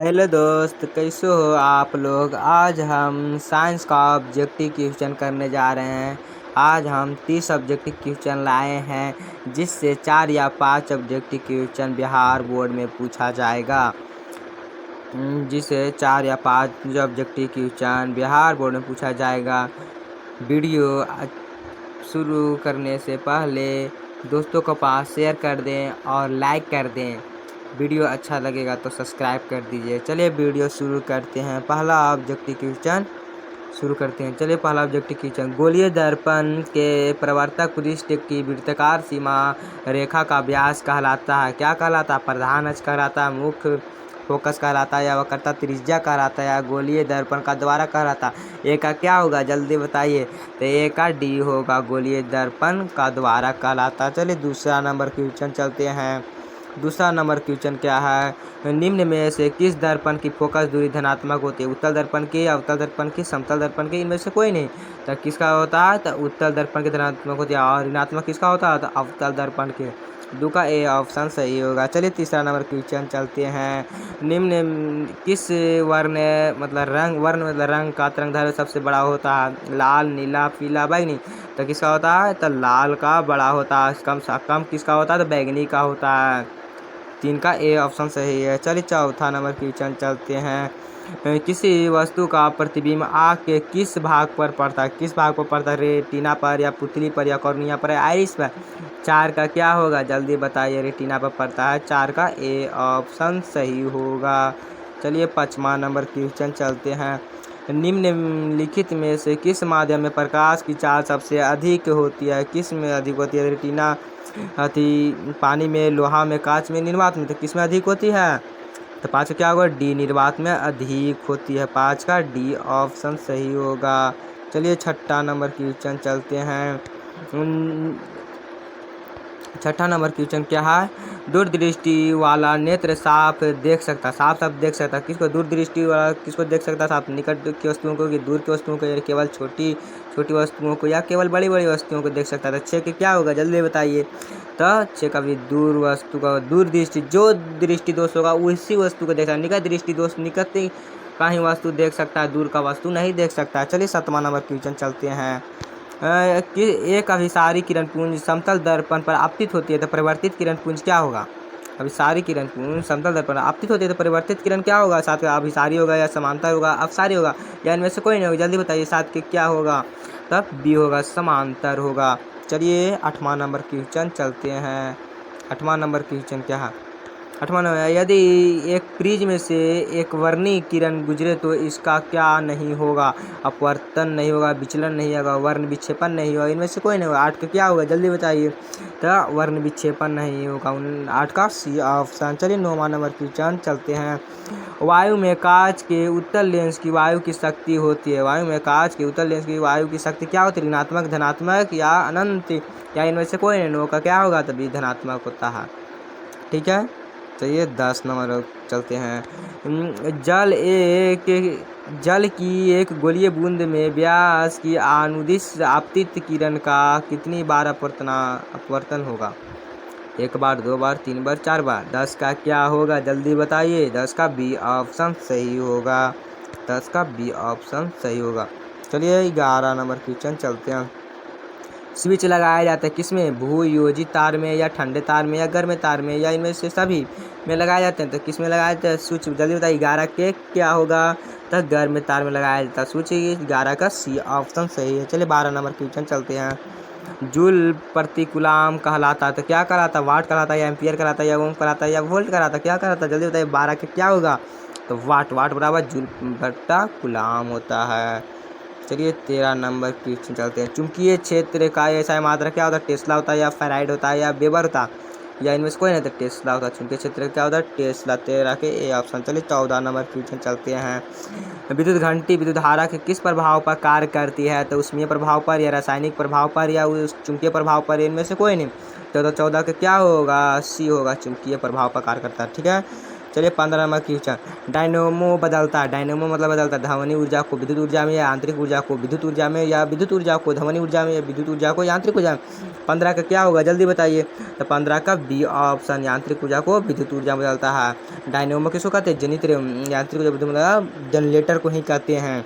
Hello दोस्त, कैसे हो आप लोग। आज हम साइंस का ऑब्जेक्टिव क्वेश्चन करने जा रहे हैं। आज हम 30 ऑब्जेक्टिव क्वेश्चन लाए हैं, जिससे 4 या 5 ऑब्जेक्टिव क्वेश्चन बिहार बोर्ड में पूछा जाएगा। जिसे 4 या 5 ऑब्जेक्टिव क्वेश्चन बिहार बोर्ड में पूछा जाएगा। वीडियो शुरू करने से पहले दोस्तों को पास शेयर कर दें और लाइक कर दें। वीडियो अच्छा लगेगा तो सब्सक्राइब कर दीजिए। चलिए वीडियो शुरू करते हैं। पहला ऑब्जेक्टिव क्वेश्चन शुरू करते हैं। चलिए पहला ऑब्जेक्टिव क्वेश्चन, गोलीय दर्पण के प्रवर्तक पृष्ठ की वृत्ताकार सीमा रेखा का व्यास कहलाता है। क्या कहलाता है? प्रधान अक्ष कहलाता है, मुख्य फोकस कहलाता है, या वक्रता त्रिज्या कहलाता है, या गोलीय दर्पण का द्वारा कहलाता है। ए का क्या होगा जल्दी बताइए। तो ए का डी होगा, गोलीय दर्पण का द्वारा कहलाता है। चलिए दूसरा नंबर क्वेश्चन चलते हैं। दूसरा नंबर क्वेश्चन क्या है, निम्न में से किस दर्पण की फोकस दूरी धनात्मक होती है? उत्तल दर्पण की, अवतल दर्पण की, समतल दर्पण की? इनमें से कोई नहीं। तो किसका होता है? तो उत्तल दर्पण की धनात्मक होती है। और ऋणात्मक किसका होता है? तो अवतल दर्पण के। दो का ए ऑप्शन सही होगा। चलिए तीसरा नंबर क्वेश्चन चलते हैं। निम्न किस वर्ण मतलब रंग का तरंगदैर्घ्य सबसे बड़ा होता है? लाल, नीला, पीला, बैंगनी? तो किसका होता है? तो लाल का बड़ा होता है। कम किसका होता है? तो बैंगनी का होता है। 3 का ए ऑप्शन सही है। चलिए चौथा नंबर क्वेश्चन चलते हैं। किसी वस्तु का प्रतिबिंब आँख के किस भाग पर पड़ता है? किस भाग पर पड़ता है? रेटिना पर, या पुतली पर, या कॉर्निया पर, या आइरिस पर? 4 का क्या होगा जल्दी बताइए। रेटिना पर पड़ता है। 4 का ए ऑप्शन सही होगा। चलिए 5वां नंबर क्वेश्चन चलते हैं। निम्नलिखित में से किस माध्यम में प्रकाश की चाल सबसे अधिक होती है? किस में अधिक होती है? रेटिना, पानी में, लोहा में, कांच में, निर्वात में? तो किस में अधिक होती है? तो 5 का क्या होगा? डी, निर्वात में अधिक होती है। 5 का डी ऑप्शन सही होगा। चलिए छठा नंबर क्वेश्चन चलते हैं। छठा नंबर क्वेश्चन क्या है, दूरदृष्टि वाला नेत्र साफ देख सकता, साफ देख सकता किसको? दूरदृष्टि वाला किसको देख सकता? साफ निकट की वस्तुओं को, कि दूर की वस्तुओं को, या केवल छोटी छोटी वस्तुओं को, या केवल बड़ी बड़ी वस्तुओं को देख सकता था। 6 के क्या होगा जल्दी बताइए। तो 6 का भी दूर वस्तु का, दूरदृष्टि जो दृष्टि दोष होगा उसी वस्तु को देखता है। निकट दृष्टि दोष निकट का ही वस्तु देख सकता है, दूर का वस्तु नहीं देख सकता। चलिए 7वां नंबर क्वेश्चन चलते हैं। कि एक अभिसारी किरण पुंज समतल दर्पण पर आपतित होती है तो परिवर्तित किरण पुंज क्या होगा? अभिसारी किरण पुंज समतल दर्पण पर आपतित होती है तो परिवर्तित किरण क्या होगा? साथ में अभिसारी होगा, या समांतर होगा, अपसारी होगा, या इनमें से कोई नहीं होगा? जल्दी बताइए। साथ के क्या होगा? तब बी होगा, समांतर होगा। चलिए 8वां नंबर क्वेश्चन चलते हैं। 8वां नंबर क्वेश्चन क्या है? 8वां नंबर, यदि एक प्रिज्म से एक वर्णीय किरण गुजरे तो इसका क्या नहीं होगा? अपवर्तन नहीं होगा, विचलन नहीं होगा, वर्ण विक्षेपण नहीं होगा। इनमें से कोई नहीं होगा। 8 का क्या होगा जल्दी बताइए। तो वर्ण विक्षेपण नहीं होगा। 8 का सी ऑप्शन। चलिए 9वां नंबर क्वेश्चन चलते हैं। वायु में कांच के उत्तल लेंस की वायु की शक्ति होती है। वायु में कांच के उत्तल लेंस की वायु की शक्ति क्या होती है? ऋणात्मक, धनात्मक, या अनंत? या इनमें से कोई नहीं होगा। क्या होगा? तभी धनात्मक होता है। ठीक है। चलिए 10 नंबर चलते हैं। जल की एक गोलीय बूंद में व्यास की अनुदिश आपतित किरण का कितनी बार अपवर्तन होगा? 1 बार, 2 बार, 3 बार, 4 बार? 10 का क्या होगा जल्दी बताइए। 10 का बी ऑप्शन सही होगा। 10 का बी ऑप्शन सही होगा। चलिए 11 नंबर क्वेश्चन चलते हैं। स्विच लगाया जाता है किसमें? भूयोजित तार में, या ठंडे तार में, या गर्म तार में, या इनमें से सभी में लगाए जाते हैं? तो किस में लगाया जाता है स्विच जल्दी बताइए। 11 के क्या होगा? तो गर्म तार में लगाया जाता है स्विच। 11 का सी ऑप्शन सही है। चलिए 12 नंबर क्वेश्चन चलते हैं। जूल प्रति कूलाम कहलाता है तो क्या कहलाता है? वाट कहलाता है, या एम्पियर कहलाता है, या ओम कहलाता है, या वोल्ट कहलाता है? क्या कहलाता है जल्दी बताइए। 12 के क्या होगा? तो वाट बराबर जूल बट्टा कूलाम होता है। चलिए 13 नंबर क्वेश्चन चलते हैं। चुंबकीय क्षेत्र का ऐसा मात्रा क्या होता है? टेस्ला होता है, या फेराइड होता है, या वेबर होता है? या इनमें से कोई नहीं? तो टेस्ला होता है। चुंबकीय क्षेत्र क्या होता है? टेस्ला। 13 के ए ऑप्शन। चलिए 14 नंबर क्वेश्चन चलते हैं। विद्युत घंटी विद्युत धारा के किस प्रभाव पर कार्य करती है? तो ऊष्मीय प्रभाव पर, या रासायनिक प्रभाव पर, या उस चुंबकीय प्रभाव पर? इनमें से कोई नहीं। तो 14 का क्या होगा? सी होगा, चुंबकीय प्रभाव पर कार्य करता है। ठीक है। चलिए 15 नंबर क्वेश्चन, डायनेमो बदलता है, डायनेमो मतलब बदलता है ध्वनि ऊर्जा को विद्युत ऊर्जा में या आंतरिक ऊर्जा को विद्युत ऊर्जा में, या विद्युत ऊर्जा को ध्वनि ऊर्जा में, या विद्युत ऊर्जा को यांत्रिक ऊर्जा में। 15 का क्या होगा जल्दी बताइए। तो 15 का बी ऑप्शन, यांत्रिक ऊर्जा को विद्युत ऊर्जा में बदलता है। डायनेमो किसको कहते हैं, जनित्र यांत्रिक ऊर्जा विद्युत मतलब जनरेटर को ही कहते हैं।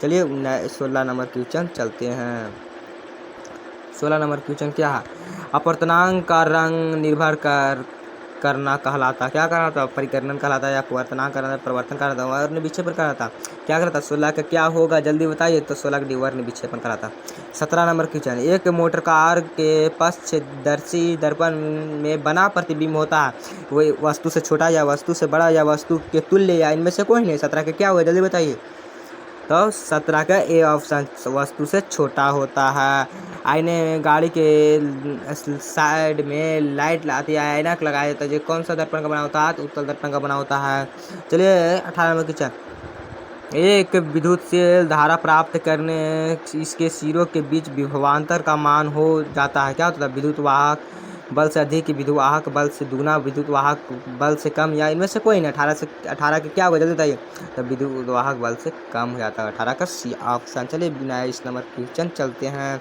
चलिए 16 नंबर क्वेश्चन चलते हैं। 16 नंबर क्वेश्चन क्या है, अपवर्तनांक का रंग निर्भर करना कहलाता, क्या कहलाता, परिकर्णन कहलाता है, या अपवर्तनांक कहलाता, परिवर्तन कहलाता है, वर्ण विक्षेपण कहलाता, क्या कहलाता। 16 का क्या होगा जल्दी बताइए। तो 16 का डी वर्ण विक्षेपण कहलाता। 17 नंबर क्वेश्चन, एक मोटर कार के पक्षदर्शी दर्पण में बना प्रतिबिंब होता है, वो वस्तु से छोटा या वस्तु से बड़ा या वस्तु के तुल्य या इनमें से कोई नहीं। 17 का क्या होगा जल्दी बताइए। तो 17 का ए ऑप्शन, वस्तु से छोटा होता है। आईने में गाड़ी के साइड में लाइट आती है, ऐनक लगाया जाता है, जो कौन सा दर्पण का बना होता है, तो उत्तल दर्पण का बना होता है। चलिए 18 नंबर क्वेश्चन, एक विद्युत से धारा प्राप्त करने इसके सिरों के बीच विभवांतर का मान हो जाता है, क्या होता है, विद्युत वाहक बल से अधिक, विद्युत वाहक बल से दुगना, विद्युत वाहक बल से कम, या इनमें से कोई नहीं। 18 के क्या होगा जल्दी बताइए। तो विद्युत वाहक बल से कम हो जाता है, 18 का सी ऑप्शन। चलिए 29 नंबर क्वेश्चन चलते हैं।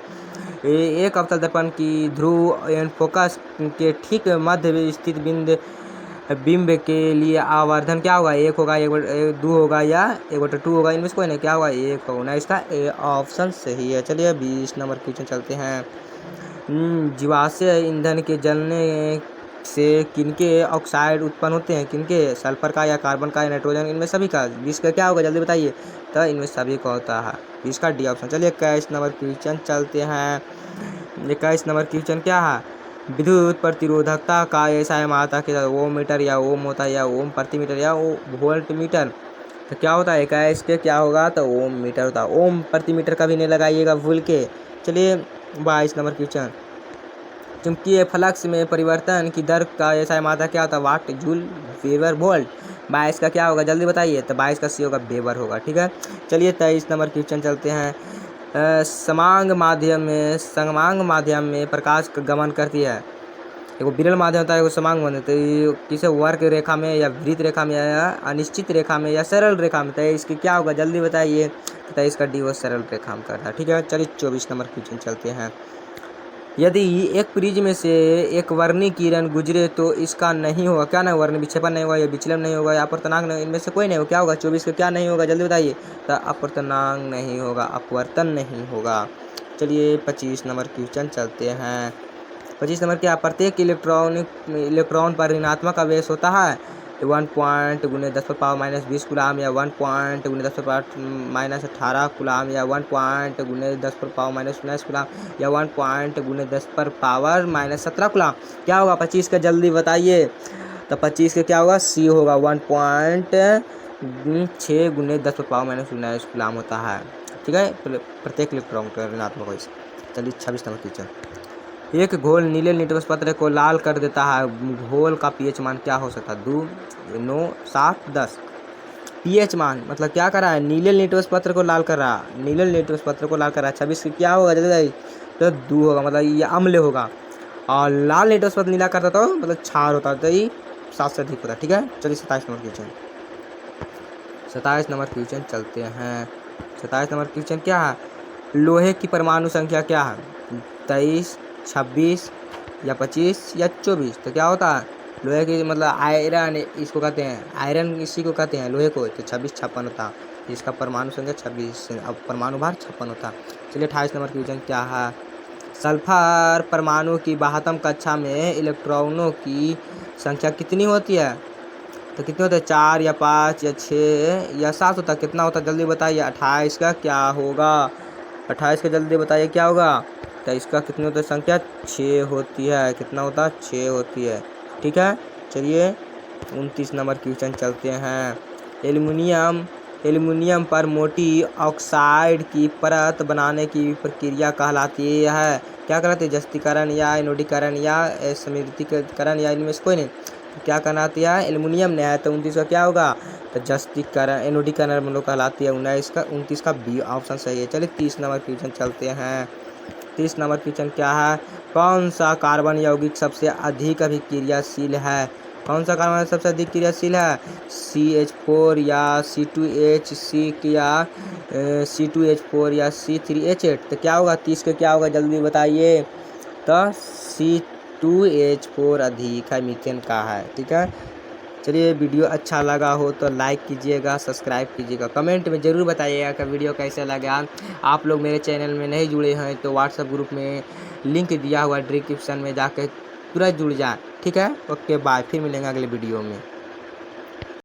एक अवतल दर्पण की ध्रुव एंड फोकस के ठीक मध्य स्थित बिंब के लिए आवर्धन क्या होगा, 1 होगा, 1/2 होगा, या 1/2 होगा, इनमें से कोई नहीं, क्या होगा, 1 होगा। इसका ए ऑप्शन सही है। चलिए 20 नंबर क्वेश्चन चलते हैं। जीवाश्म ईंधन के जलने से किनके ऑक्साइड उत्पन्न होते हैं, किनके, सल्फर का या कार्बन का या नाइट्रोजन, इनमें सभी का। 20 का क्या होगा जल्दी बताइए। तो इनमें सभी का होता है, 20 का डी ऑप्शन। चलिए 21 नंबर क्वेश्चन चलते हैं। 21 नंबर क्वेश्चन क्या है, विद्युत प्रतिरोधकता का ऐसा है मात्रा के साथ ओम मीटर या ओम होता है, या ओम प्रति मीटर, या वोल्ट मीटर। तो क्या होता है 21 के क्या होगा, तो ओम मीटर होता है। ओम प्रति मीटर का भी नहीं लगाइएगा भूल के। चलिए 22 नंबर क्वेश्चन, चुंबकीय फ्लक्स में परिवर्तन की दर का ऐसा मात्रा क्या होता है, वाट जूल वेबर वोल्ट। 22 का क्या होगा जल्दी बताइए। तो 22 का सी होगा वेबर होगा, ठीक है। चलिए 23 नंबर क्वेश्चन चलते हैं। समांग माध्यम में प्रकाश का गमन करती है, एगो विरल माध्यम होता है, एगो समांग माध्यम। तो किसे वर्ग रेखा में, या वृत्त रेखा में, या अनिश्चित रेखा में, या सरल रेखा में। तो इसकी क्या होगा जल्दी बताइए। तो इसका डी वो सरल रेखा में करता है, ठीक है। चलिए 24 नंबर क्वेश्चन चलते हैं। यदि एक प्रिज्म में से एक वर्णी किरण गुजरे तो इसका नहीं होगा, क्या नहीं, वर्ण विक्षेपण नहीं होगा, या विचलन नहीं होगा, या अपवर्तनांक नहीं, इनमें से कोई नहीं होगा, क्या होगा। 24 का क्या नहीं होगा जल्दी बताइए। तो अपवर्तनांक नहीं होगा, अपवर्तन नहीं होगा। चलिए 25 नंबर क्वेश्चन चलते हैं। 25 नंबर क्या, प्रत्येक इलेक्ट्रॉन पर ऋणात्मक आवेश होता है, 1 पॉइंट गुने 10⁻⁻20 कूलाम, या 1 पॉइंट गुने 10⁻⁻18 कूलाम, या 1 पॉइंट गुने 10⁻⁻19 कूलाम, या 1 पॉइंट गुने 10⁻⁻17 कूलाम। क्या होगा 25 का जल्दी बताइए। तो 25 का क्या होगा, सी होगा, 1.6 गुने 10⁻⁻19 कूलाम होता है, ठीक है, प्रत्येक इलेक्ट्रॉन का ऋणात्मक आवेश। चलिए 26 नंबर क्वेश्चन, एक घोल नीले लिटमस पत्र को लाल कर देता है, घोल का पीएच मान क्या हो सकता है, 2, 9, 7, 10। पीएच मान मतलब क्या कर रहा है, नीले लिटमस पत्र को लाल कर रहा है, नीले लिटमस पत्र को लाल कर रहा है। 26 क्या होगा जल्दी, तो 2 होगा, मतलब ये अम्ल होगा। और लाल लिटमस पत्र नीला करता तो मतलब क्षार होता, तो ये 7 से अधिक होता, ठीक है। चलिए 27 नंबर क्वेश्चन, 27 नंबर क्वेश्चन चलते हैं। 27 नंबर क्वेश्चन क्या है, लोहे की परमाणु संख्या क्या है, 23, 26 या 25 या 24। तो क्या होता है, लोहे की मतलब आयरन, इसको कहते हैं आयरन, इसी को कहते हैं लोहे को। तो 26 56 होता है, इसका परमाणु संख्या 26, अब परमाणु भार 56 होता है। चलिए 28 नंबर क्वेश्चन क्या है, सल्फर परमाणु की 72 कक्षा में इलेक्ट्रॉनों की संख्या कितनी होती है। तो कितने होते हैं, 4 या 5 या 6 या 7 होता है, कितना होता है जल्दी बताइए। 28 का क्या होगा, 28 का जल्दी बताइए क्या होगा। तो इसका कितनी होता है संख्या, 6 होती है, कितना होता है, 6 होती है, ठीक है। चलिए 29 नंबर क्वेश्चन चलते हैं। एल्युमिनियम पर मोटी ऑक्साइड की परत बनाने की प्रक्रिया कहलाती है, क्या कहलाती है, जस्तीकरण या एनोडीकरण या स्मृतिकरण, या इनमें से कोई नहीं। क्या कहलाती है, एल्युमिनियम ने है। तो 29 का क्या होगा, तो जस्तीकरण, एनोडीकरण हम लोग कहलाती है। 29 का बी ऑप्शन सही है। चलिए 30 नंबर क्वेश्चन चलते हैं। 30 नंबर क्वेश्चन क्या है, कौन सा कार्बन यौगिक सबसे अधिक अभिक्रियाशील है, कौन सा कार्बन सबसे अधिक क्रियाशील है? CH4 या C2H6 या C2H4 या C3H8। तो क्या होगा 30 का क्या होगा जल्दी बताइए। तो C2H4 अधिक है, मीथेन का है। ठीक है, चलिए वीडियो अच्छा लगा हो तो लाइक कीजिएगा, सब्सक्राइब कीजिएगा, कमेंट में ज़रूर बताइएगा कि वीडियो कैसे लगा। आप लोग मेरे चैनल में नहीं जुड़े हैं तो व्हाट्सएप ग्रुप में लिंक दिया हुआ डिस्क्रिप्शन में जाकर तुरंत जुड़ जाए। ठीक है, ओके बाय, फिर मिलेंगे अगले वीडियो में।